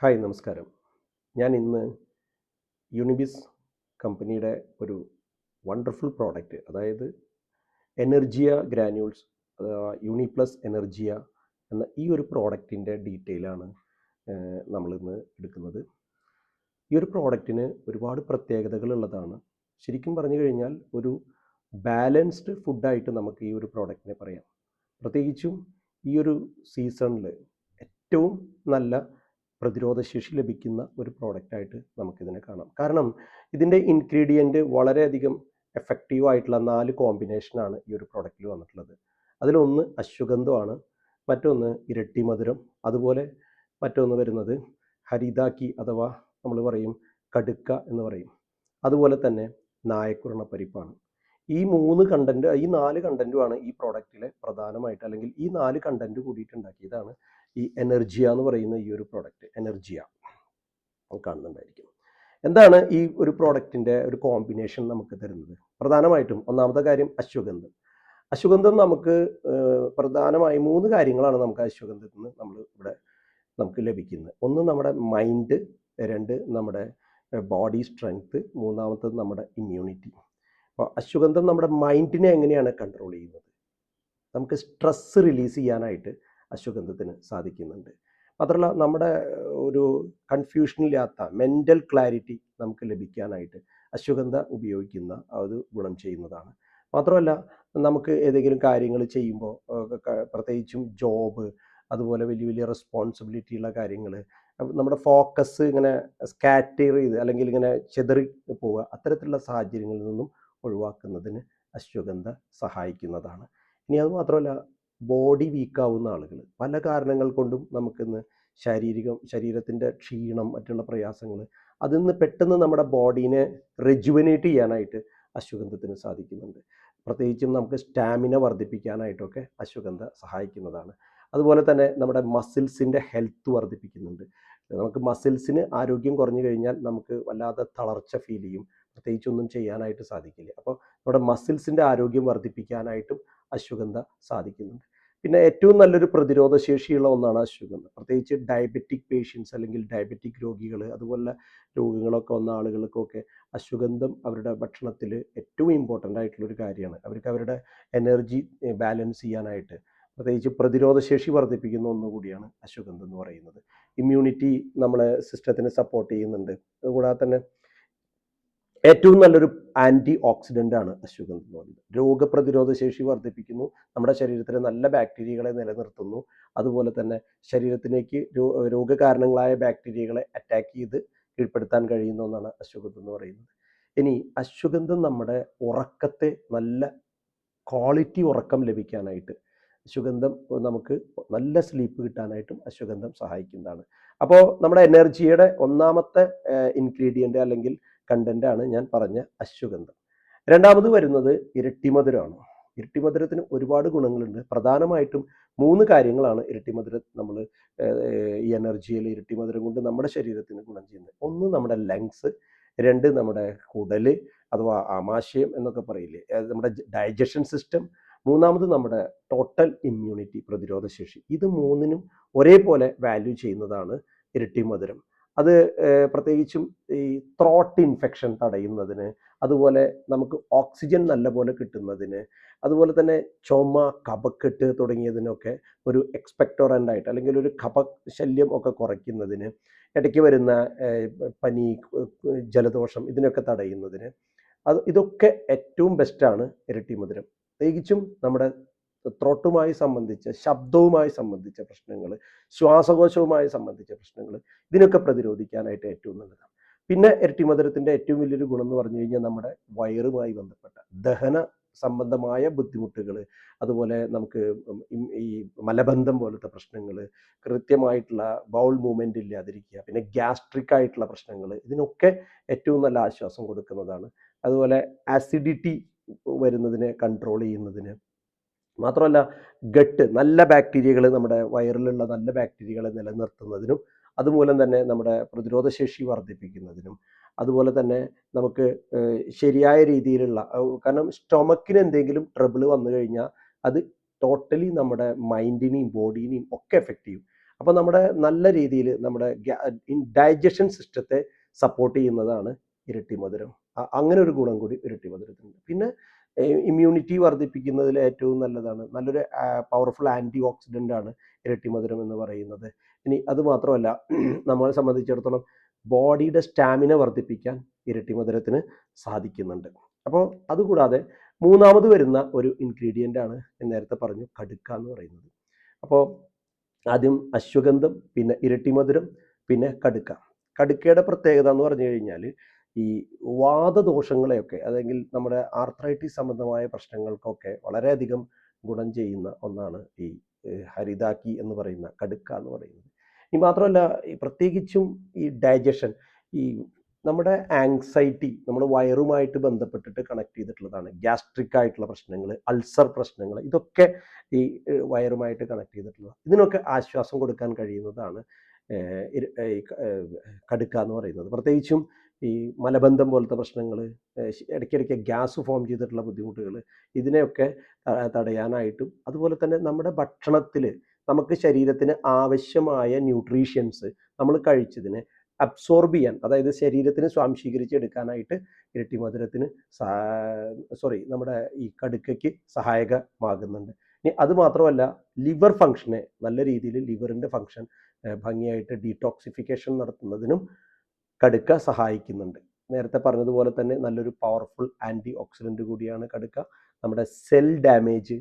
Hi നമസ്കാരം. ഞാൻ ഇന്ന് യുണിബിസ് കമ്പനിയുടെ ഒരു വണ്ടർഫുൾ പ്രോഡക്റ്റ്, അതായത് എനർജിയ ഗ്രാന്യൂൾസ് അഥവാ യൂണിപ്ലസ് എനർജിയ എന്ന ഈ ഒരു പ്രോഡക്റ്റിൻ്റെ ഡീറ്റെയിലാണ് നമ്മളിന്ന് എടുക്കുന്നത്. ഈ ഒരു പ്രോഡക്റ്റിന് ഒരുപാട് പ്രത്യേകതകളുള്ളതാണ്. ശരിക്കും പറഞ്ഞു കഴിഞ്ഞാൽ ഒരു ബാലൻസ്ഡ് ഫുഡായിട്ട് നമുക്ക് ഈ ഒരു പ്രോഡക്റ്റിനെ പറയാം. പ്രത്യേകിച്ചും ഈ ഒരു സീസണിൽ ഏറ്റവും നല്ല പ്രതിരോധശേഷി ലഭിക്കുന്ന ഒരു പ്രോഡക്റ്റായിട്ട് നമുക്കിതിനെ കാണാം. കാരണം ഇതിൻ്റെ ഇൻഗ്രീഡിയൻറ്റ് വളരെയധികം എഫക്റ്റീവ് ആയിട്ടുള്ള 4 കോമ്പിനേഷനാണ് ഈ ഒരു പ്രോഡക്റ്റിൽ വന്നിട്ടുള്ളത്. അതിലൊന്ന് അശ്വഗന്ധമാണ്, മറ്റൊന്ന് ഇരട്ടി മധുരം, അതുപോലെ മറ്റൊന്ന് വരുന്നത് ഹരിതാക്കി അഥവാ നമ്മൾ പറയും കടുക്ക എന്ന് പറയും, അതുപോലെ തന്നെ നായക്കുറണ പരിപ്പാണ്. ഈ 4 കണ്ടൻറ്റുമാണ് ഈ പ്രോഡക്റ്റിലെ പ്രധാനമായിട്ട്, അല്ലെങ്കിൽ ഈ 4 കണ്ടൻറ്റ് കൂടിയിട്ടുണ്ടാക്കിയതാണ് ഈ എനർജിയ എന്ന് പറയുന്ന ഈ ഒരു പ്രോഡക്റ്റ്. എനർജിയ കാണുന്നുണ്ടായിരിക്കും. എന്താണ് ഈ ഒരു പ്രോഡക്റ്റിൻ്റെ ഒരു കോമ്പിനേഷൻ നമുക്ക് തരുന്നത്? പ്രധാനമായിട്ടും ഒന്നാമത്തെ കാര്യം അശ്വഗന്ധം. അശ്വഗന്ധം നമുക്ക് പ്രധാനമായും 3 കാര്യങ്ങളാണ് നമുക്ക് അശ്വഗന്ധത്തിൽ നിന്ന് നമുക്ക് ലഭിക്കുന്നത്. ഒന്ന് നമ്മുടെ മൈൻഡ്, 2 നമ്മുടെ ബോഡി സ്ട്രെങ്ത്, മൂന്നാമത്തത് നമ്മുടെ ഇമ്മ്യൂണിറ്റി. അപ്പോൾ അശ്വഗന്ധം നമ്മുടെ മൈൻഡിനെ എങ്ങനെയാണ് കൺട്രോൾ ചെയ്യുന്നത്? നമുക്ക് സ്ട്രെസ് റിലീസ് ചെയ്യാനായിട്ട് അശ്വഗന്ധത്തിന് സാധിക്കുന്നുണ്ട്. മാത്രമല്ല നമ്മുടെ ഒരു കൺഫ്യൂഷനില്ലാത്ത മെൻ്റൽ ക്ലാരിറ്റി നമുക്ക് ലഭിക്കാനായിട്ട് അശ്വഗന്ധ ഉപയോഗിക്കുന്ന അത് ഗുണം ചെയ്യുന്നതാണ്. മാത്രമല്ല നമുക്ക് ഏതെങ്കിലും കാര്യങ്ങൾ ചെയ്യുമ്പോൾ പ്രത്യേകിച്ചും ജോബ്, അതുപോലെ വലിയ വലിയ റെസ്പോൺസിബിലിറ്റി ഉള്ള കാര്യങ്ങൾ, നമ്മുടെ ഫോക്കസ് ഇങ്ങനെ സ്കാറ്റർ ചെയ്ത് അല്ലെങ്കിൽ ഇങ്ങനെ ചെതറി പോവുക, അത്തരത്തിലുള്ള സാഹചര്യങ്ങളിൽ നിന്നും ഒഴിവാക്കുന്നതിന് അശ്വഗന്ധ സഹായിക്കുന്നതാണ്. ഇനി അത് മാത്രമല്ല, ബോഡി വീക്കാവുന്ന ആളുകൾ പല കാരണങ്ങൾ കൊണ്ടും നമുക്കിന്ന് ശരീരത്തിൻ്റെ ക്ഷീണം, മറ്റുള്ള പ്രയാസങ്ങൾ, അതിൽ നിന്ന് പെട്ടെന്ന് നമ്മുടെ ബോഡീനെ റെജുവനേറ്റ് ചെയ്യാനായിട്ട് അശ്വഗന്ധത്തിന് സാധിക്കുന്നുണ്ട്. പ്രത്യേകിച്ചും നമുക്ക് സ്റ്റാമിന വർദ്ധിപ്പിക്കാനായിട്ടൊക്കെ അശ്വഗന്ധ സഹായിക്കുന്നതാണ്. അതുപോലെ തന്നെ നമ്മുടെ മസിൽസിൻ്റെ ഹെൽത്ത് വർദ്ധിപ്പിക്കുന്നുണ്ട്. നമുക്ക് മസിൽസിന് ആരോഗ്യം കുറഞ്ഞു കഴിഞ്ഞാൽ നമുക്ക് വല്ലാതെ തളർച്ച ഫീൽ ചെയ്യും, പ്രത്യേകിച്ചൊന്നും ചെയ്യാനായിട്ട് സാധിക്കില്ല. അപ്പോൾ നമ്മുടെ മസിൽസിൻ്റെ ആരോഗ്യം വർദ്ധിപ്പിക്കാനായിട്ടും അശ്വഗന്ധ സാധിക്കുന്നുണ്ട്. പിന്നെ ഏറ്റവും നല്ലൊരു പ്രതിരോധ ശേഷിയുള്ള ഒന്നാണ് അശ്വഗന്ധ. പ്രത്യേകിച്ച് ഡയബറ്റിക് പേഷ്യൻസ് അല്ലെങ്കിൽ ഡയബറ്റിക് രോഗികൾ, അതുപോലെ രോഗങ്ങളൊക്കെ വന്ന ആളുകൾക്കൊക്കെ അശ്വഗന്ധം അവരുടെ ഭക്ഷണത്തിൽ ഏറ്റവും ഇമ്പോർട്ടൻ്റ് ആയിട്ടുള്ളൊരു കാര്യമാണ്. അവർക്ക് അവരുടെ എനർജി ബാലൻസ് ചെയ്യാനായിട്ട്, പ്രത്യേകിച്ച് പ്രതിരോധശേഷി വർദ്ധിപ്പിക്കുന്ന ഒന്നുകൂടിയാണ് അശ്വഗന്ധം എന്ന് പറയുന്നത്. ഇമ്മ്യൂണിറ്റി നമ്മളെ സിസ്റ്റത്തിനെ സപ്പോർട്ട് ചെയ്യുന്നുണ്ട്. അതുകൂടാതെ തന്നെ ഏറ്റവും നല്ലൊരു ആൻറ്റി ഓക്സിഡൻ്റ് ആണ് അശ്വഗന്ധം എന്ന് പറയുന്നത്. രോഗപ്രതിരോധ ശേഷി വർദ്ധിപ്പിക്കുന്നു, നമ്മുടെ ശരീരത്തിലെ നല്ല ബാക്ടീരിയകളെ നിലനിർത്തുന്നു, അതുപോലെ തന്നെ ശരീരത്തിലേക്ക് രോഗകാരണങ്ങളായ ബാക്ടീരിയകളെ അറ്റാക്ക് ചെയ്ത് കീഴ്പ്പെടുത്താൻ കഴിയുന്ന ഒന്നാണ് അശ്വഗന്ധം എന്ന് പറയുന്നത്. ഇനി അശ്വഗന്ധം നമ്മുടെ ഉറക്കത്തെ നല്ല ക്വാളിറ്റി ഉറക്കം ലഭിക്കാനായിട്ട്, അശ്വഗന്ധം നമുക്ക് നല്ല സ്ലീപ്പ് കിട്ടാനായിട്ടും അശ്വഗന്ധം സഹായിക്കുന്നതാണ്. അപ്പോൾ നമ്മുടെ എനർജിയുടെ ഒന്നാമത്തെ ഇൻഗ്രീഡിയൻ്റ് അല്ലെങ്കിൽ കണ്ടൻ്റാണ് ഞാൻ പറഞ്ഞ അശ്വഗന്ധം. രണ്ടാമത് വരുന്നത് ഇരട്ടിമധുരമാണ്. ഇരട്ടിമധുരത്തിന് ഒരുപാട് ഗുണങ്ങളുണ്ട്. പ്രധാനമായിട്ടും 3 കാര്യങ്ങളാണ് ഇരട്ടിമധുരം നമ്മൾ ഈ എനർജിയിൽ ഇരട്ടിമധുരം കൊണ്ട് നമ്മുടെ ശരീരത്തിന് ഗുണം ചെയ്യുന്നത്. ഒന്ന് നമ്മുടെ ലങ്സ്, 2 നമ്മുടെ കുടല് അഥവാ ആമാശയം എന്നൊക്കെ പറയില്ലേ, നമ്മുടെ ഡൈജഷൻ സിസ്റ്റം, മൂന്നാമത് നമ്മുടെ ടോട്ടൽ ഇമ്മ്യൂണിറ്റി, പ്രതിരോധശേഷി. ഇത് 3നും ഒരേപോലെ വാല്യൂ ചെയ്യുന്നതാണ് ഇരട്ടി മധുരം. അത് പ്രത്യേകിച്ചും ഈ ത്രോട്ട് ഇൻഫെക്ഷൻ തടയുന്നതിന്, അതുപോലെ നമുക്ക് ഓക്സിജൻ നല്ലപോലെ കിട്ടുന്നതിന്, അതുപോലെ തന്നെ ചുമ, കഫക്കെട്ട് തുടങ്ങിയതിനൊക്കെ ഒരു എക്സ്പെക്ടോറൻ്റ് ആയിട്ട്, അല്ലെങ്കിൽ ഒരു കഫശല്യം ഒക്കെ കുറയ്ക്കുന്നതിന്, ഇടയ്ക്ക് വരുന്ന പനി, ജലദോഷം, ഇതിനൊക്കെ തടയുന്നതിന് ഇതൊക്കെ ഏറ്റവും ബെസ്റ്റാണ് ഇരട്ടി മധുരം. പ്രത്യേകിച്ചും നമ്മുടെ ത്രോട്ടുമായി സംബന്ധിച്ച, ശബ്ദവുമായി സംബന്ധിച്ച പ്രശ്നങ്ങൾ, ശ്വാസകോശവുമായി സംബന്ധിച്ച പ്രശ്നങ്ങൾ, ഇതിനൊക്കെ പ്രതിരോധിക്കാനായിട്ട് ഏറ്റവും നല്ലതാണ്. പിന്നെ ഇരട്ടി മധുരത്തിൻ്റെ ഏറ്റവും വലിയൊരു ഗുണം എന്ന് പറഞ്ഞു കഴിഞ്ഞാൽ നമ്മുടെ വയറുമായി ബന്ധപ്പെട്ട ദഹന സംബന്ധമായ ബുദ്ധിമുട്ടുകൾ, അതുപോലെ നമുക്ക് ഈ മലബന്ധം പോലത്തെ പ്രശ്നങ്ങൾ, കൃത്യമായിട്ടുള്ള ബൗൾ മൂവ്മെൻ്റ് ഇല്ലാതിരിക്കുക, പിന്നെ ഗ്യാസ്ട്രിക് ആയിട്ടുള്ള പ്രശ്നങ്ങൾ, ഇതിനൊക്കെ ഏറ്റവും നല്ല ആശ്വാസം കൊടുക്കുന്നതാണ്. അതുപോലെ ആസിഡിറ്റി വരുന്നതിനെ കൺട്രോൾ ചെയ്യുന്നതിന്, മാത്രമല്ല ഗട്ട്, നല്ല ബാക്ടീരിയകൾ, നമ്മുടെ വയറിലുള്ള നല്ല ബാക്ടീരിയകളെ നിലനിർത്തുന്നതിനും, അതുമൂലം തന്നെ നമ്മുടെ പ്രതിരോധശേഷി വർദ്ധിപ്പിക്കുന്നതിനും, അതുപോലെ തന്നെ നമുക്ക് ശരിയായ രീതിയിലുള്ള, കാരണം സ്റ്റൊമക്കിന് എന്തെങ്കിലും ട്രബിൾ വന്നു കഴിഞ്ഞാൽ അത് ടോട്ടലി നമ്മുടെ മൈൻഡിനെയും ബോഡീനെയും ഒക്കെ എഫക്റ്റ് ചെയ്യും. അപ്പോൾ നമ്മുടെ നല്ല രീതിയിൽ നമ്മുടെ ഡൈജഷൻ സിസ്റ്റത്തെ സപ്പോർട്ട് ചെയ്യുന്നതാണ് ഇരട്ടി മധുരം. അങ്ങനെ ഒരു ഗുണം കൂടി ഇരട്ടി മധുരത്തിനുണ്ട്. പിന്നെ ഇമ്മ്യൂണിറ്റി വർദ്ധിപ്പിക്കുന്നതിൽ ഏറ്റവും നല്ലതാണ്. നല്ലൊരു പവർഫുൾ ആൻറ്റി ഓക്സിഡൻ്റ് ആണ് ഇരട്ടി മധുരം എന്ന് പറയുന്നത്. ഇനി അത് മാത്രമല്ല, നമ്മളെ സംബന്ധിച്ചിടത്തോളം ബോഡിയുടെ സ്റ്റാമിന വർദ്ധിപ്പിക്കാൻ ഇരട്ടി മധുരത്തിന് സാധിക്കുന്നുണ്ട്. അപ്പോൾ അതുകൂടാതെ മൂന്നാമത് വരുന്ന ഒരു ഇൻഗ്രീഡിയൻ്റ് ആണ് ഞാൻ നേരത്തെ പറഞ്ഞു, കടുക്ക എന്ന് പറയുന്നത്. അപ്പോൾ ആദ്യം അശ്വഗന്ധം, പിന്നെ ഇരട്ടി മധുരം, പിന്നെ കടുക്ക. കടുക്കയുടെ പ്രത്യേകത എന്ന് പറഞ്ഞു കഴിഞ്ഞാൽ ഈ വാതദോഷങ്ങളെയൊക്കെ, അല്ലെങ്കിൽ നമ്മുടെ ആർത്രൈറ്റിസ് സംബന്ധമായ പ്രശ്നങ്ങൾക്കൊക്കെ വളരെയധികം ഗുണം ചെയ്യുന്ന ഒന്നാണ് ഈ ഹരിതാക്കി എന്ന് പറയുന്ന കടുക്ക എന്ന് പറയുന്നത്. ഈ മാത്രമല്ല, ഈ പ്രത്യേകിച്ചും ഈ ഡൈജഷൻ, ഈ നമ്മുടെ ആങ്സൈറ്റി, നമ്മുടെ വയറുമായിട്ട് ബന്ധപ്പെട്ടിട്ട് കണക്ട് ചെയ്തിട്ടുള്ളതാണ്. ഗ്യാസ്ട്രിക് ആയിട്ടുള്ള പ്രശ്നങ്ങൾ, അൾസർ പ്രശ്നങ്ങൾ, ഇതൊക്കെ ഈ വയറുമായിട്ട് കണക്ട് ചെയ്തിട്ടുള്ളത്. ഇതിനൊക്കെ ആശ്വാസം കൊടുക്കാൻ കഴിയുന്നതാണ് കടുക്ക എന്ന് പറയുന്നത്. പ്രത്യേകിച്ചും ഈ മലബന്ധം പോലത്തെ പ്രശ്നങ്ങൾ, ഇടയ്ക്കിടയ്ക്ക് ഗ്യാസ് ഫോം ചെയ്തിട്ടുള്ള ബുദ്ധിമുട്ടുകൾ, ഇതിനെയൊക്കെ തടയാനായിട്ടും, അതുപോലെ തന്നെ നമ്മുടെ ഭക്ഷണത്തിൽ നമുക്ക് ശരീരത്തിന് ആവശ്യമായ ന്യൂട്രീഷ്യൻസ് നമ്മൾ കഴിച്ചതിനെ അബ്സോർബ് ചെയ്യാൻ, അതായത് ശരീരത്തിന് സ്വാംശീകരിച്ചെടുക്കാനായിട്ട് ഇരട്ടി മധുരത്തിന് നമ്മുടെ ഈ കടുക്കയ്ക്ക് സഹായകമാകുന്നുണ്ട്. ഇനി അത് മാത്രമല്ല, ലിവർ ഫങ്ഷനെ, നല്ല രീതിയിൽ ലിവറിൻ്റെ ഫങ്ഷൻ ഭംഗിയായിട്ട് ഡീടോക്സിഫിക്കേഷൻ നടത്തുന്നതിനും കടുക്ക സഹായിക്കുന്നുണ്ട്. നേരത്തെ പറഞ്ഞതുപോലെ തന്നെ നല്ലൊരു പവർഫുൾ ആൻറ്റി ഓക്സിഡൻ്റ് കൂടിയാണ് കടുക്ക. നമ്മുടെ സെൽ ഡാമേജ്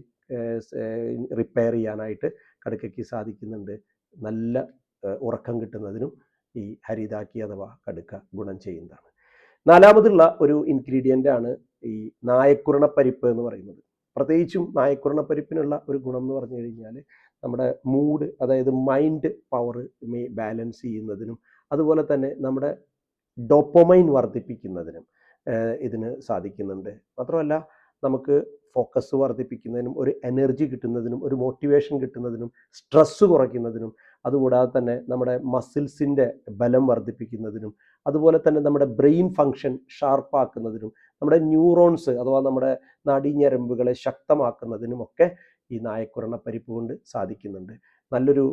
റിപ്പയർ ചെയ്യാനായിട്ട് കടുക്കയ്ക്ക് സാധിക്കുന്നുണ്ട്. നല്ല ഉറക്കം കിട്ടുന്നതിനും ഈ ഹരിതാക്കി അഥവാ കടുക്ക ഗുണം ചെയ്യുന്നതാണ്. നാലാമതുള്ള ഒരു ഇൻഗ്രീഡിയൻ്റ് ആണ് ഈ നായക്കുരണപ്പരിപ്പ് എന്ന് പറയുന്നത്. പ്രത്യേകിച്ചും നായക്കുരണപ്പരിപ്പിനുള്ള ഒരു ഗുണം എന്ന് പറഞ്ഞു കഴിഞ്ഞാൽ നമ്മുടെ മൂഡ്, അതായത് മൈൻഡ് പവർ ബാലൻസ് ചെയ്യുന്നതിനും, അതുപോലെ തന്നെ നമ്മുടെ ഡോപ്പമൈൻ വർദ്ധിപ്പിക്കുന്നതിനും ഇതിന് സാധിക്കുന്നുണ്ട്. മാത്രമല്ല, നമുക്ക് ഫോക്കസ് വർദ്ധിപ്പിക്കുന്നതിനും, ഒരു എനർജി കിട്ടുന്നതിനും, ഒരു മോട്ടിവേഷൻ കിട്ടുന്നതിനും, സ്ട്രെസ്സ് കുറയ്ക്കുന്നതിനും, അതുകൂടാതെ തന്നെ നമ്മുടെ മസിൽസിൻ്റെ ബലം വർദ്ധിപ്പിക്കുന്നതിനും, അതുപോലെ തന്നെ നമ്മുടെ ബ്രെയിൻ ഫങ്ഷൻ ഷാർപ്പാക്കുന്നതിനും, നമ്മുടെ ന്യൂറോൺസ് അഥവാ നമ്മുടെ നാഡീഞരമ്പുകളെ ശക്തമാക്കുന്നതിനുമൊക്കെ ഈ നായക്കുരണപ്പരിപ്പ് കൊണ്ട് സാധിക്കുന്നുണ്ട്. നല്ലൊരു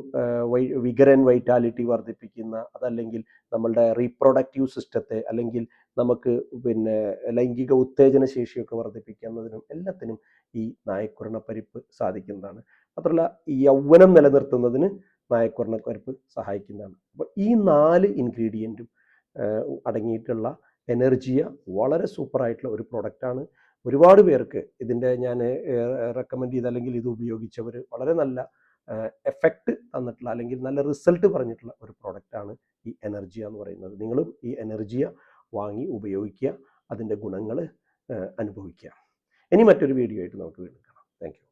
വിഗർ ആൻഡ് വൈറ്റാലിറ്റി വർദ്ധിപ്പിക്കുന്ന, അതല്ലെങ്കിൽ നമ്മളുടെ റീപ്രൊഡക്റ്റീവ് സിസ്റ്റത്തെ, അല്ലെങ്കിൽ നമുക്ക് പിന്നെ ലൈംഗിക ഉത്തേജന ശേഷിയൊക്കെ വർദ്ധിപ്പിക്കുന്നതിനും എല്ലാത്തിനും ഈ നായക്കുരണപ്പരിപ്പ് സാധിക്കുന്നതാണ്. മാത്രമല്ല, ഈ യൗവനം നിലനിർത്തുന്നതിന് നായക്കുരണപ്പരിപ്പ് സഹായിക്കുന്നതാണ്. അപ്പോൾ ഈ 4 ഇൻഗ്രീഡിയൻറ്റും അടങ്ങിയിട്ടുള്ള എനർജിയ വളരെ സൂപ്പറായിട്ടുള്ള ഒരു പ്രൊഡക്റ്റാണ്. ഒരുപാട് പേർക്ക് ഇതിൻ്റെ ഞാൻ റെക്കമെൻഡ് ചെയ്ത്, അല്ലെങ്കിൽ ഇത് ഉപയോഗിച്ചവർ വളരെ നല്ല എഫക്റ്റ് തന്നിട്ടുള്ള, അല്ലെങ്കിൽ നല്ല റിസൾട്ട് പറഞ്ഞിട്ടുള്ള ഒരു പ്രോഡക്റ്റാണ് ഈ എനർജിയ എന്ന് പറയുന്നത്. നിങ്ങളും ഈ എനർജിയ വാങ്ങി ഉപയോഗിക്കുക, അതിൻ്റെ ഗുണങ്ങൾ അനുഭവിക്കുക. ഇനി മറ്റൊരു വീഡിയോ ആയിട്ട് നമുക്ക് വീണ്ടും കാണാം. Thank you.